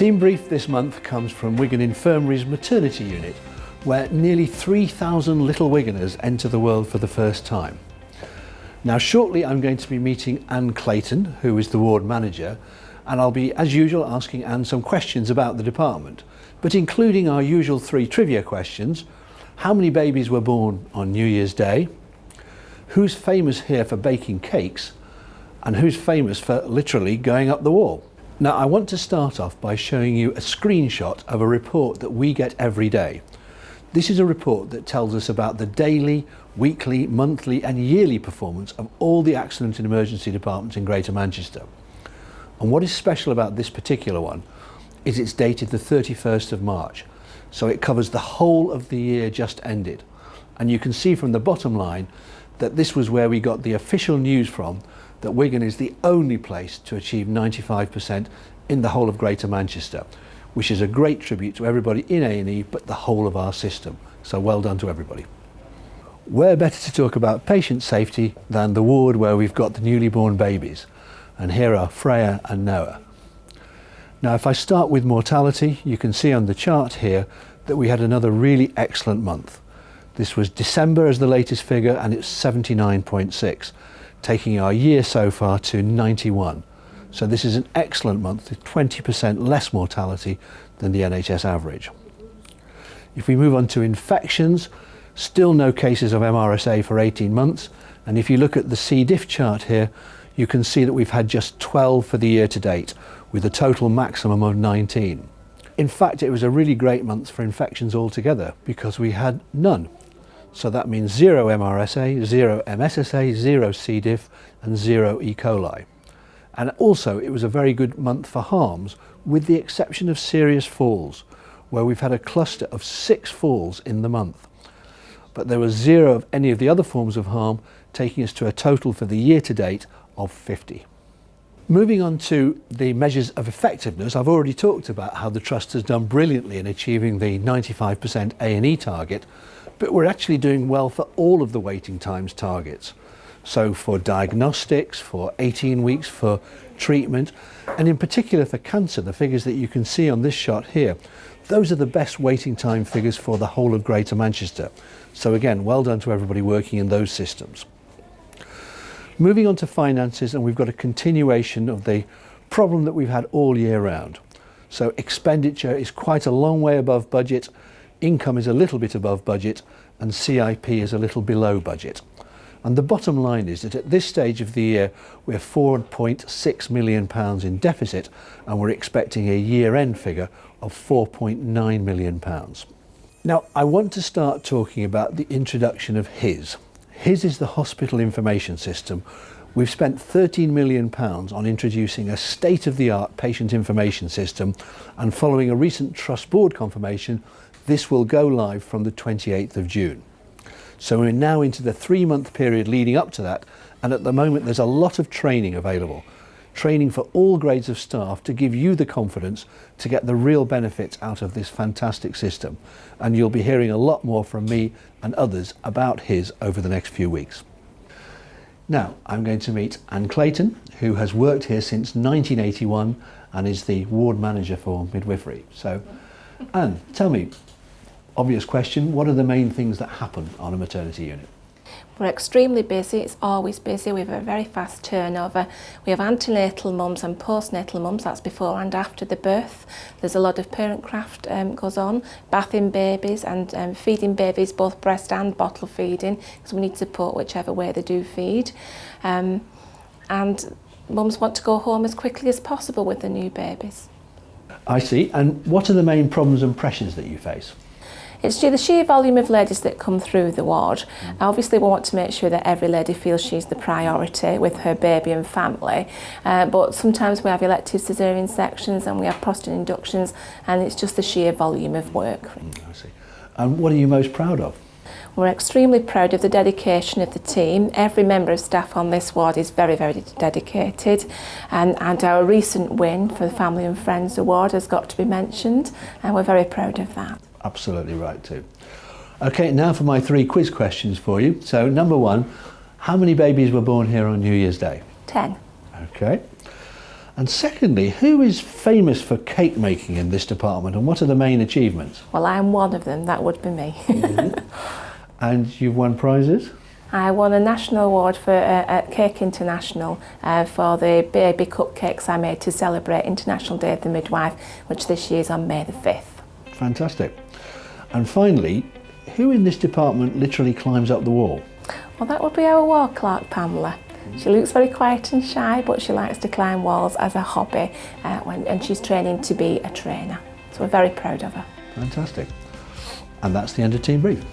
Team brief this month comes from Wigan Infirmary's maternity unit, where nearly 3,000 little Wiganers enter the world for the first time. Now shortly I'm going to be meeting Anne Clayton, who is the ward manager, and I'll be, as usual, asking Anne some questions about the department, but including our usual 3 trivia questions. How many babies were born on New Year's Day? Who's famous here for baking cakes? And who's famous for literally going up the wall? Now I want to start off by showing you a screenshot of a report that we get every day. This is a report that tells us about the daily, weekly, monthly and yearly performance of all the accident and emergency departments in Greater Manchester. And what is special about this particular one is it's dated the 31st of March. So it covers the whole of the year just ended. And you can see from the bottom line that this was where we got the official news from that Wigan is the only place to achieve 95% in the whole of Greater Manchester, which is a great tribute to everybody in A&E but the whole of our system. So well done to everybody. Where better to talk about patient safety than the ward where we've got the newly born babies. And here are Freya and Noah. Now if I start with mortality, you can see on the chart here that we had another really excellent month. This was December as the latest figure and it's 79.6, taking our year so far to 91. So this is an excellent month with 20% less mortality than the NHS average. If we move on to infections, still no cases of MRSA for 18 months. And if you look at the C. diff chart here, you can see that we've had just 12 for the year to date, with a total maximum of 19. In fact, it was a really great month for infections altogether because we had none. So that means 0 MRSA, 0 MSSA, 0 C. diff and 0 E. coli. And also it was a very good month for harms, with the exception of serious falls, where we've had a cluster of 6 falls in the month. But there was 0 of any of the other forms of harm, taking us to a total for the year to date of 50. Moving on to the measures of effectiveness, I've already talked about how the Trust has done brilliantly in achieving the 95% A&E target, but we're actually doing well for all of the waiting times targets. So for diagnostics, for 18 weeks for treatment, and in particular for cancer, the figures that you can see on this shot here, those are the best waiting time figures for the whole of Greater Manchester. So again, well done to everybody working in those systems. Moving on to finances, and we've got a continuation of the problem that we've had all year round. So expenditure is quite a long way above budget, income is a little bit above budget, and CIP is a little below budget. And the bottom line is that at this stage of the year, we're £4.6 million in deficit, and we're expecting a year-end figure of £4.9 million. Now, I want to start talking about the introduction of HIS. HIS is the Hospital Information System. We've spent £13 million on introducing a state-of-the-art patient information system, and following a recent Trust Board confirmation, this will go live from the 28th of June. So we're now into the 3-month period leading up to that, and at the moment there's a lot of training available. Training for all grades of staff to give you the confidence to get the real benefits out of this fantastic system. And you'll be hearing a lot more from me and others about HIS over the next few weeks. Now I'm going to meet Anne Clayton, who has worked here since 1981 and is the ward manager for midwifery. So Anne, tell me, obvious question, what are the main things that happen on a maternity unit? We're extremely busy, it's always busy, we have a very fast turnover. We have antenatal mums and postnatal mums, that's before and after the birth. There's a lot of parent craft goes on, bathing babies and feeding babies, both breast and bottle feeding, because we need support whichever way they do feed. And mums want to go home as quickly as possible with the new babies. I see, and what are the main problems and pressures that you face? It's the sheer volume of ladies that come through the ward. Obviously we want to make sure that every lady feels she's the priority with her baby and family, but sometimes we have elective caesarean sections and we have prostate inductions, and it's just the sheer volume of work. I see. And what are you most proud of? We're extremely proud of the dedication of the team. Every member of staff on this ward is very, very dedicated, and our recent win for the Family and Friends Award has got to be mentioned, and we're very proud of that. Absolutely right too. Okay, now for my 3 quiz questions for you. So number 1, how many babies were born here on New Year's Day? 10. Okay. And secondly, who is famous for cake making in this department and what are the main achievements? Well, I'm one of them, that would be me. And you've won prizes? I won a national award for at Cake International for the baby cupcakes I made to celebrate International Day of the Midwife, which this year is on May the 5th. Fantastic. And finally, who in this department literally climbs up the wall? Well, that would be our wall clerk, Pamela. She looks very quiet and shy, but she likes to climb walls as a hobby and she's training to be a trainer. So we're very proud of her. Fantastic. And that's the end of Team Brief.